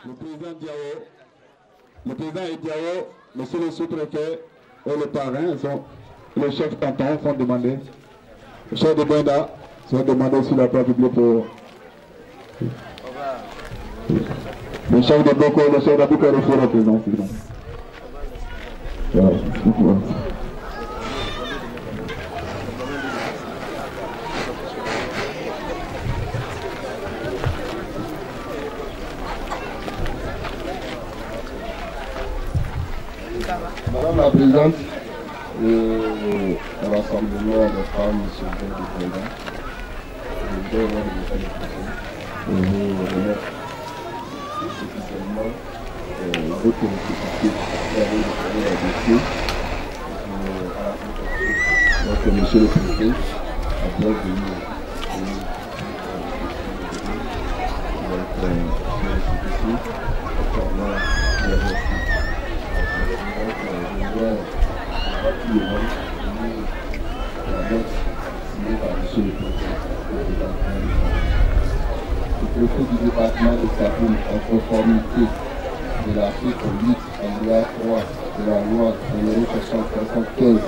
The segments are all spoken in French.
le président Diao, le président et Diao, monsieur le sous-préfet et le parrain, le chef canton sont demandés. Le chef de Benda sont demandés sur la place publique pour le chef de Boko, le chef d'Abouka le faux représentant. Madame la Présidente, le rassemblement des femmes sur le président, je voudrais vous remettre officiellement votre nécessité d'aller le dossier donc monsieur le préfet a bien venu le préfet du département de Sapoune en conformité de l'article 8 alinéa 3 de la loi numéro 675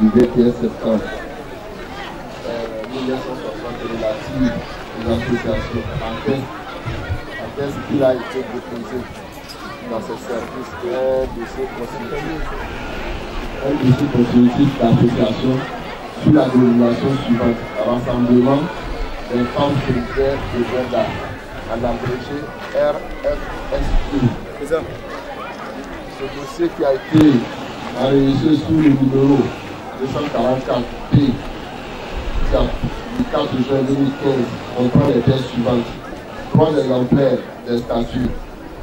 du 21 septembre 1960 relative aux associations en test qu'il a été déposé dans ce service un dossier constitutif d'association sous la dénomination suivante: Rassemblement des femmes solidaires de Benda, en abrégé RFSU. Ce dossier qui a été enregistré sous le numéro 244P du 4 juin 2015 comprend les pièces suivantes: 3 exemplaires des statuts,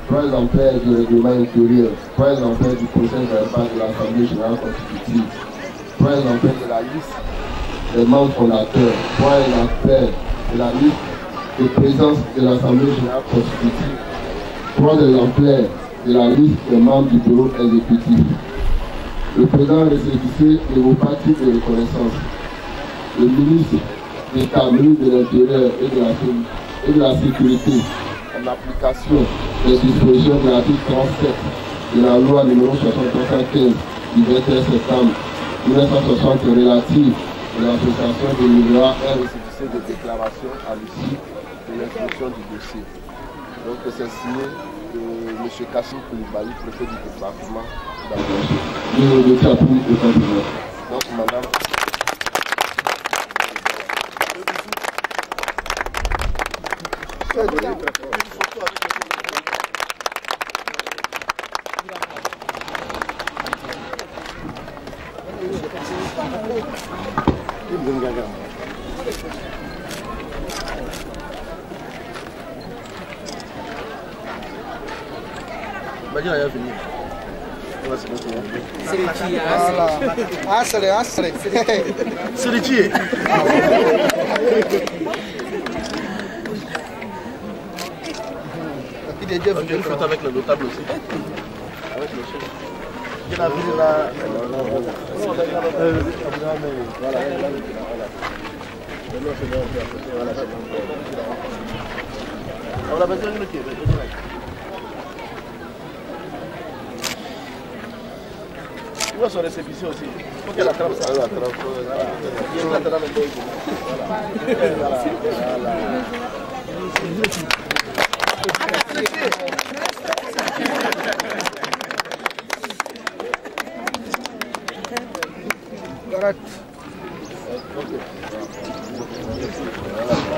3 exemplaires du règlement intérieur, 3 exemplaires du procès verbal de l'Assemblée générale constitutive, 3 exemplaires de la liste des membres fondateurs, 3 exemplaires de la liste de présence de l'Assemblée générale constitutive, 3 exemplaires de la liste des membres du bureau exécutif. Le président récépissé ne vaut pas titre de reconnaissance. Le ministre d'État, ministre de l'Intérieur et de la Sécurité, en application des dispositions de l'article 37 de la loi numéro 675 du 21 septembre 1960 relative à l'association de l'INRA, est récépissé de déclaration à l'issue de l'instruction du dossier. Donc c'est signé de M. Kassim Koulibaly, préfet du département d'Angers. Donc madame. Il y a une photo avec le notable aussi. Avec le chef. Il a vu là. On a besoin d'une équipe. Il va son récépissé aussi. Il faut qu'elle attrape ça. Il est là dans le dos.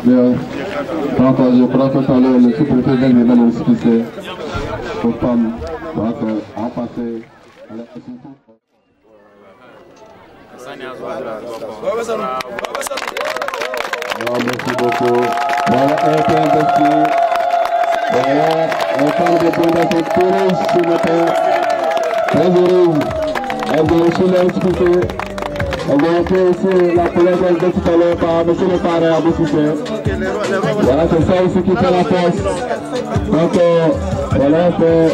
Bien. Donc, je crois que tout à l'heure, le sous-préfet vient de donner le récépissé aux femmes. Donc, on va passer à la question. Merci beaucoup. Voilà, un peu investi. Voilà, on parle de fondation Toulouse ce matin. Très heureux. Elles ont reçu le récépissé. On va appeler aussi la collègue de tout à l'heure par M. le parrain à Boussouffet. Voilà, c'est ça aussi qui fait la force. Donc, voilà, c'est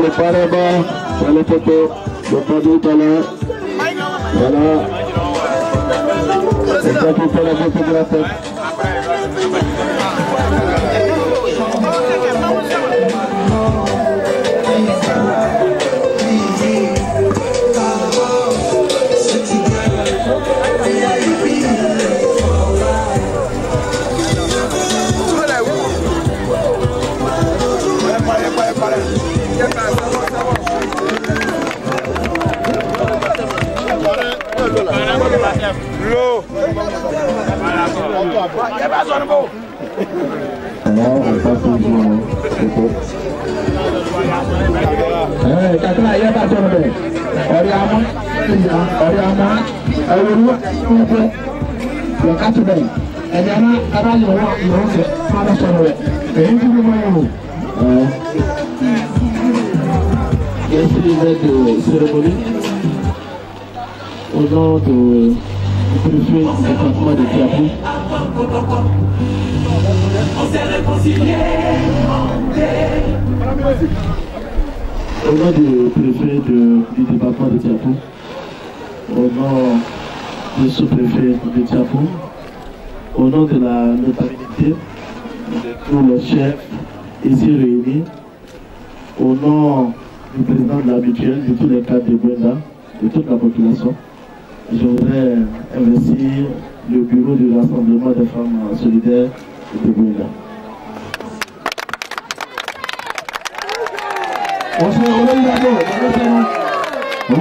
le parrain bas, c'est le photo, le produit tout à l'heure. Voilà. C'est ça qui fait la beauté de la fête. L'eau. Alors, on passe au jour. Kakra, il y a pas de problème. Oriama, le 4 mai. Et bien là, il y a pas de problème. Et il faut il y a une cérémonie au nom du préfet du département de Tiapou. On s'est réconciliés. Au nom du préfet du département de Tiapou, au nom du sous-préfet de Tiapou, au nom de la notabilité, de tous les chefs ici réunis, au nom du président de la mutuelle, de tous les cadres de Bwenda, de toute la population, je voudrais investir le bureau du rassemblement des femmes solidaires de Bwenda. On se réveille d'abord, on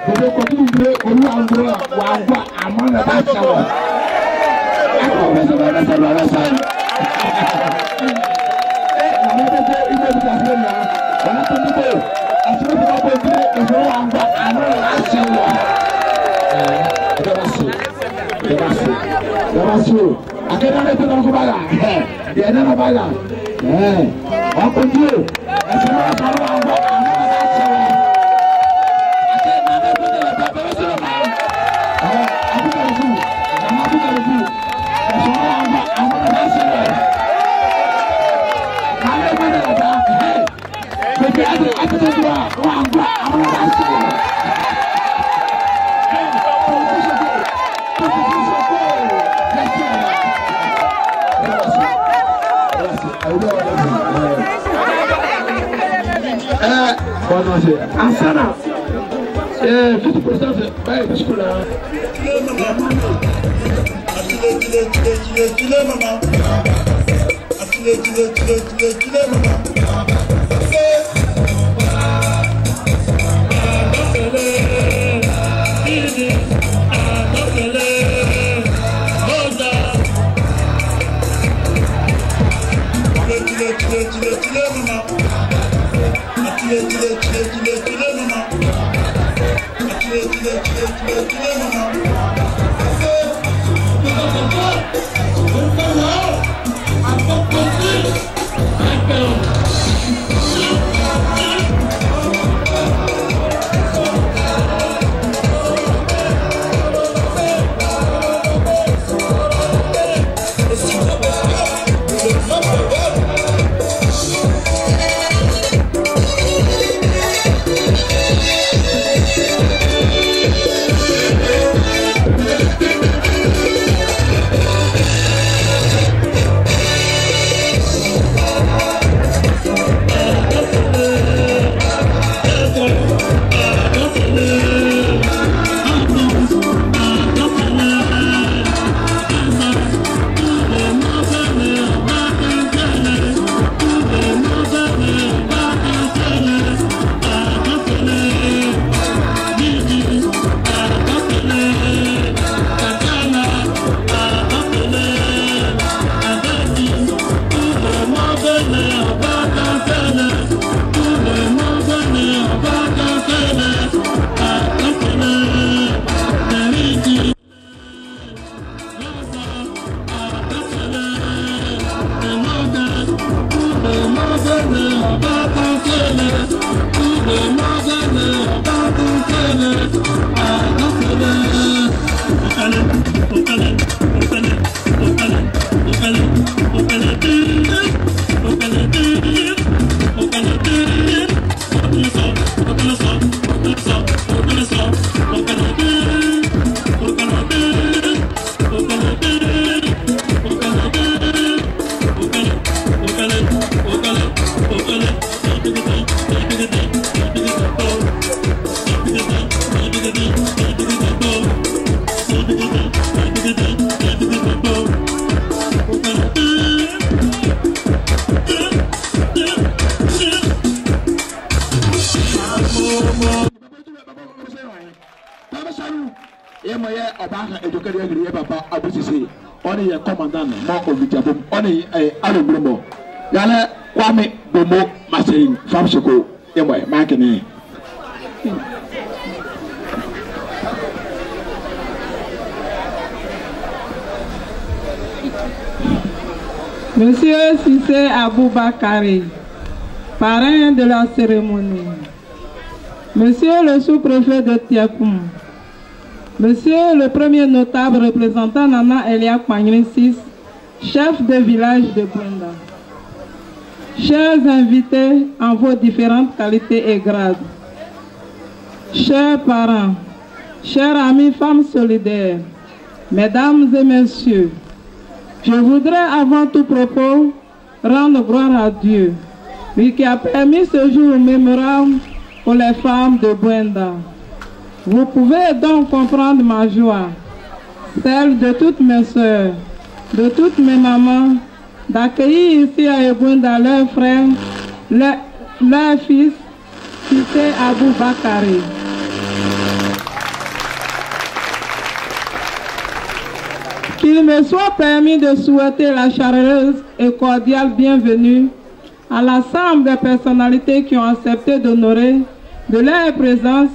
Bebe continue au lieu endroit où on voit à mon abattement. Ansana, tout président de Bascola. Abou Sissé, on est commandant, mon Ovidiabom, on est à l'Ombromo. Yala, Kwame, Bomo, Marceline, Femme Soko, et moi, Markené. Monsieur Sissé Aboubakari, parrain de la cérémonie. Monsieur le sous-préfet de Tiapoum. Monsieur le premier notable représentant Nana Elia Kpagnin 6, chef de village de Bwenda. Chers invités en vos différentes qualités et grades. Chers parents, chers amis femmes solidaires, mesdames et messieurs, je voudrais avant tout propos rendre gloire à Dieu, lui qui a permis ce jour mémorable pour les femmes de Bwenda. Vous pouvez donc comprendre ma joie, celle de toutes mes soeurs, de toutes mes mamans, d'accueillir ici à Bwenda leurs frères, leur fils, Sissé Aboubakari. Qu'il me soit permis de souhaiter la chaleureuse et cordiale bienvenue à l'ensemble des personnalités qui ont accepté d'honorer de leur présence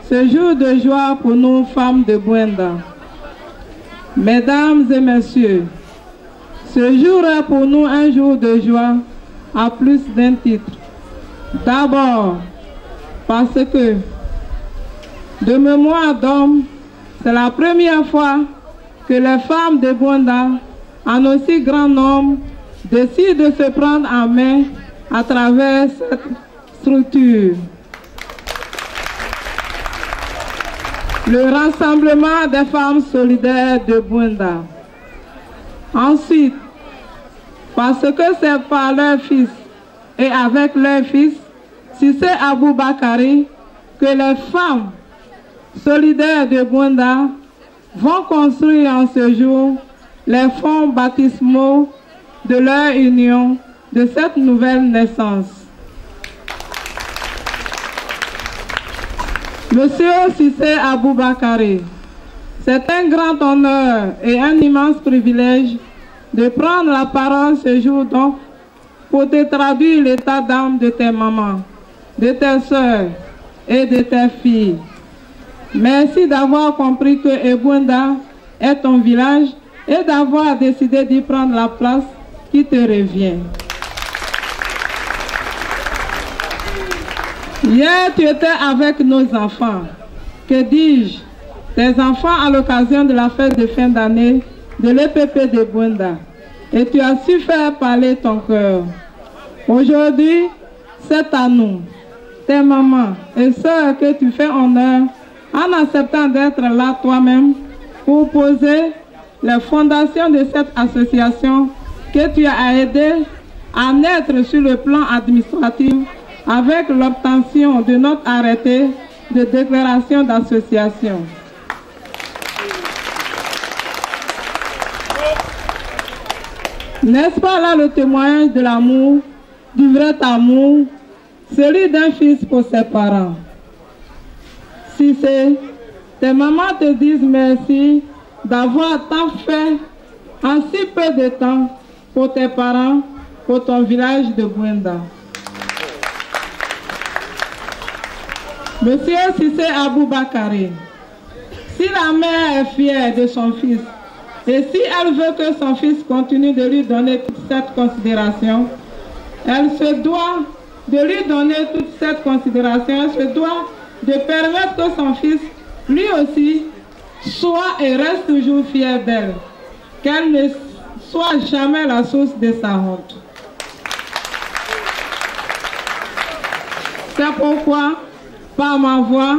ce jour de joie pour nous femmes de Bwenda. Mesdames et messieurs, ce jour est pour nous un jour de joie à plus d'un titre. D'abord, parce que, de mémoire d'homme, c'est la première fois que les femmes de Bwenda, en aussi grand nombre, décident de se prendre en main à travers cette structure. Le rassemblement des femmes solidaires de Bwenda. Ensuite, parce que c'est par leur fils et avec leur fils, Sissé Aboubakari, que les femmes solidaires de Bwenda vont construire en ce jour les fonds baptismaux de leur union, de cette nouvelle naissance. Monsieur Sissé Aboubakari, c'est un grand honneur et un immense privilège de prendre la parole ce jour donc pour te traduire l'état d'âme de tes mamans, de tes soeurs et de tes filles. Merci d'avoir compris que Bwenda est ton village et d'avoir décidé d'y prendre la place qui te revient. Hier, tu étais avec nos enfants. Que dis-je? Tes enfants à l'occasion de la fête de fin d'année de l'EPP de Bwenda. Et tu as su faire parler ton cœur. Aujourd'hui, c'est à nous, tes mamans et sœurs, que tu fais honneur en acceptant d'être là toi-même pour poser les fondations de cette association que tu as aidé à naître sur le plan administratif avec l'obtention de notre arrêté de déclaration d'association. N'est-ce pas là le témoignage de l'amour, du vrai amour, celui d'un fils pour ses parents? Si c'est, tes mamans te disent merci d'avoir tant fait en si peu de temps pour tes parents, pour ton village de Bwenda. Monsieur Sissé Aboubakari, si la mère est fière de son fils et si elle veut que son fils continue de lui donner toute cette considération, elle se doit de lui donner toute cette considération, elle se doit de permettre que son fils, lui aussi, soit et reste toujours fier d'elle, qu'elle ne soit jamais la source de sa honte. C'est pourquoi, par ma voix,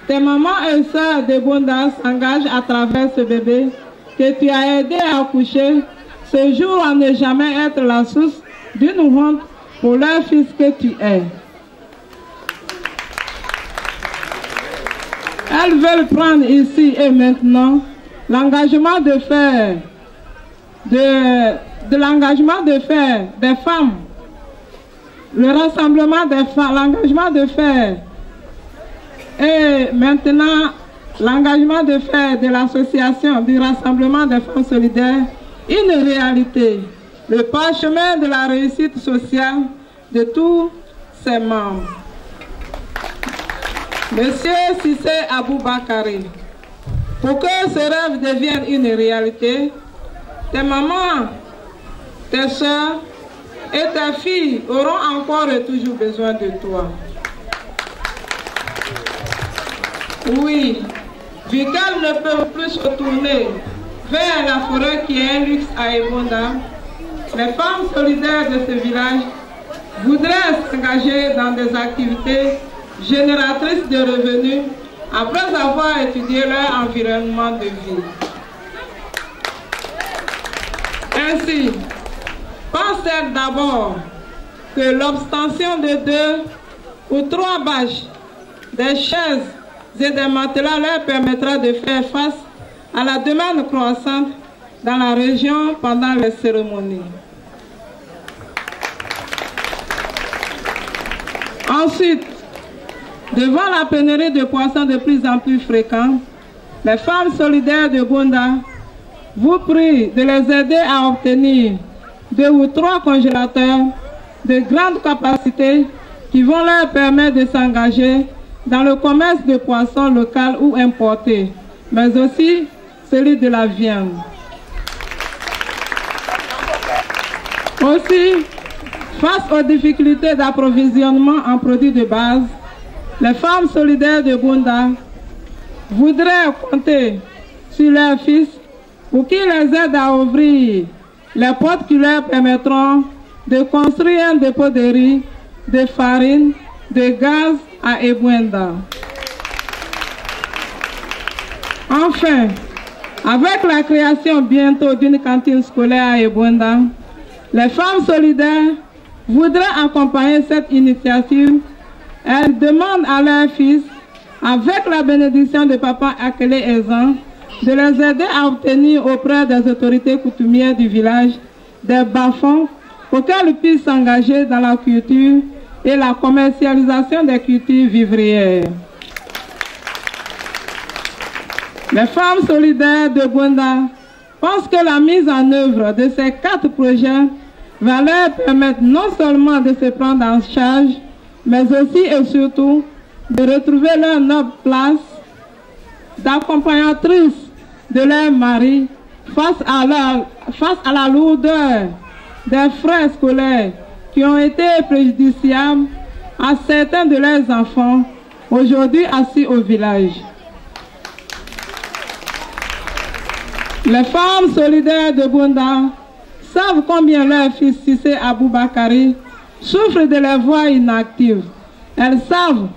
tes mamans et sœurs de Bwenda s'engagent à travers ce bébé que tu as aidé à accoucher, ce jour à ne jamais être la source d'une honte pour leur fils que tu es. Elles veulent prendre ici et maintenant l'engagement de faire l'engagement de faire des femmes, le rassemblement des femmes, l'engagement de faire et maintenant l'engagement de faire de l'association du Rassemblement des femmes solidaires une réalité, le parchemin de la réussite sociale de tous ses membres. Monsieur Cissé Aboubakari, pour que ce rêve devienne une réalité, tes mamans, tes soeurs et tes filles auront encore et toujours besoin de toi. Oui, vu qu'elles ne peuvent plus se tourner vers la forêt qui est un luxe à Ebonda, les femmes solidaires de ce village voudraient s'engager dans des activités génératrices de revenus après avoir étudié leur environnement de vie. Ainsi, pensez d'abord que l'obtention de 2 ou 3 bâches, des chaises et des matelas leur permettra de faire face à la demande croissante dans la région pendant les cérémonies. Ensuite, devant la pénurie de poissons de plus en plus fréquente, les femmes solidaires de Bunda vous prient de les aider à obtenir 2 ou 3 congélateurs de grande capacité qui vont leur permettre de s'engager dans le commerce de poissons local ou importés, mais aussi celui de la viande. Aussi, face aux difficultés d'approvisionnement en produits de base, les femmes solidaires de Bunda voudraient compter sur leurs fils pour qu'ils les aident à ouvrir les portes qui leur permettront de construire un dépôt de riz, de farine, de gaz à Ebouenda. Enfin, avec la création bientôt d'une cantine scolaire à Ebouenda, les femmes solidaires voudraient accompagner cette initiative. Elles demandent à leurs fils, avec la bénédiction de Papa Akele Ezan, de les aider à obtenir auprès des autorités coutumières du village des bas-fonds pour qu'elles puissent s'engager dans la culture et la commercialisation des cultures vivrières. Les femmes solidaires de Bunda pensent que la mise en œuvre de ces 4 projets va leur permettre non seulement de se prendre en charge, mais aussi et surtout de retrouver leur noble place d'accompagnatrice de leur mari face à la lourdeur des frais scolaires qui ont été préjudiciables à certains de leurs enfants aujourd'hui assis au village. Les femmes solidaires de Bunda savent combien leur fils Cissé Aboubakari souffre de les voir inactives. Elles savent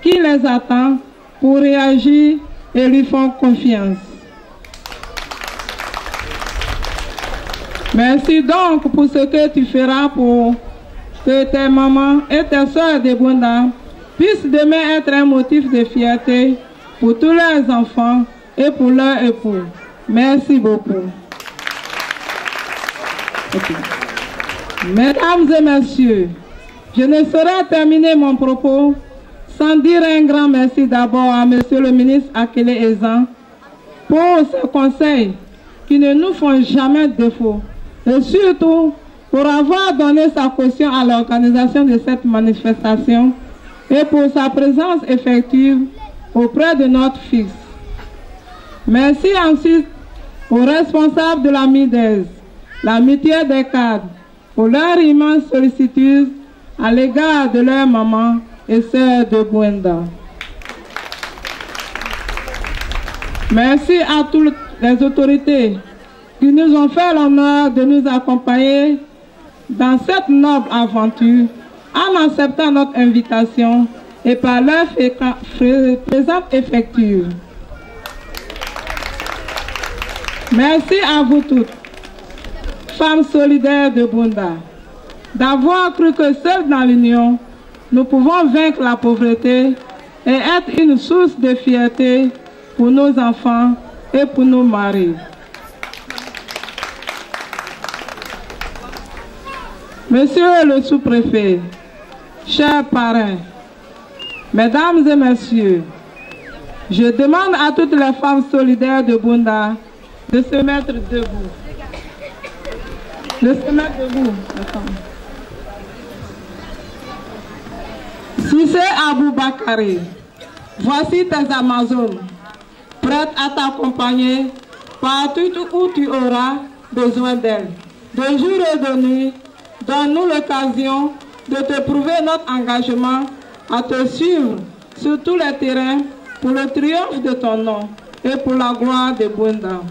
qui les attend pour réagir et lui font confiance. Merci donc pour ce que tu feras pour que tes mamans et tes soeurs de Bunda puissent demain être un motif de fierté pour tous leurs enfants et pour leurs époux. Merci beaucoup. Mesdames et messieurs, je ne saurais terminer mon propos sans dire un grand merci d'abord à Monsieur le ministre Akele Ezan pour ses conseils qui ne nous font jamais défaut et surtout pour avoir donné sa caution à l'organisation de cette manifestation et pour sa présence effective auprès de notre fils. Merci ensuite aux responsables de la MIDES, l'amitié des cadres, pour leur immense sollicitude à l'égard de leur maman et sœurs de Bouenda. Merci à toutes les autorités qui nous ont fait l'honneur de nous accompagner dans cette noble aventure en acceptant notre invitation et par leur présence effective. Merci à vous toutes, femmes solidaires de Bunda, d'avoir cru que seuls dans l'union, nous pouvons vaincre la pauvreté et être une source de fierté pour nos enfants et pour nos maris. Monsieur le sous-préfet, chers parrains, mesdames et messieurs, Je demande à toutes les femmes solidaires de Bunda de se mettre debout. De se mettre debout, les femmes. Cissé Aboubakari, voici tes Amazones, prêtes à t'accompagner partout où tu auras besoin d'elles. De jour et de nuit, donne-nous l'occasion de te prouver notre engagement à te suivre sur tous les terrains pour le triomphe de ton nom et pour la gloire de Bunda.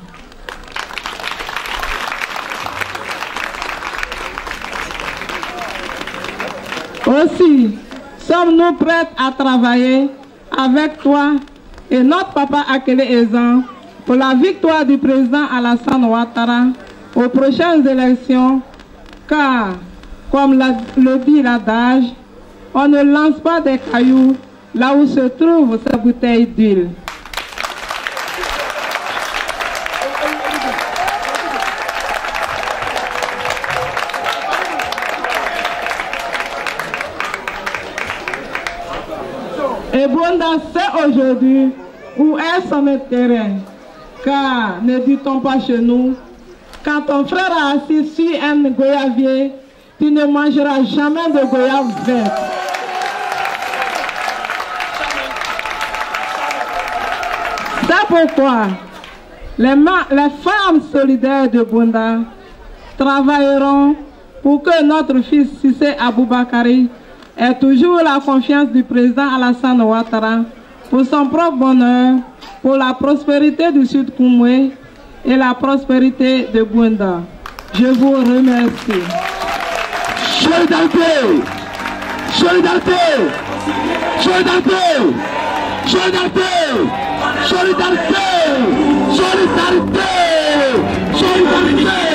Aussi, sommes-nous prêtes à travailler avec toi et notre papa Akele Ezan pour la victoire du président Alassane Ouattara aux prochaines élections, car, comme le dit l'adage, on ne lance pas des cailloux là où se trouve sa bouteille d'huile. Et Bunda sait aujourd'hui où est son terrain, car ne dit-on pas chez nous, quand ton frère a assis sur un goyavier, tu ne mangeras jamais de goyave verte. C'est pourquoi les femmes solidaires de Bunda travailleront pour que notre fils Cissé Aboubakari ait toujours la confiance du président Alassane Ouattara pour son propre bonheur, pour la prospérité du Sud Koumoué et la prospérité de Bunda. Je vous remercie. Solidarité! Solidarité! Solidarité! Solidarité! Solidarité! Solidarité! Solidarité!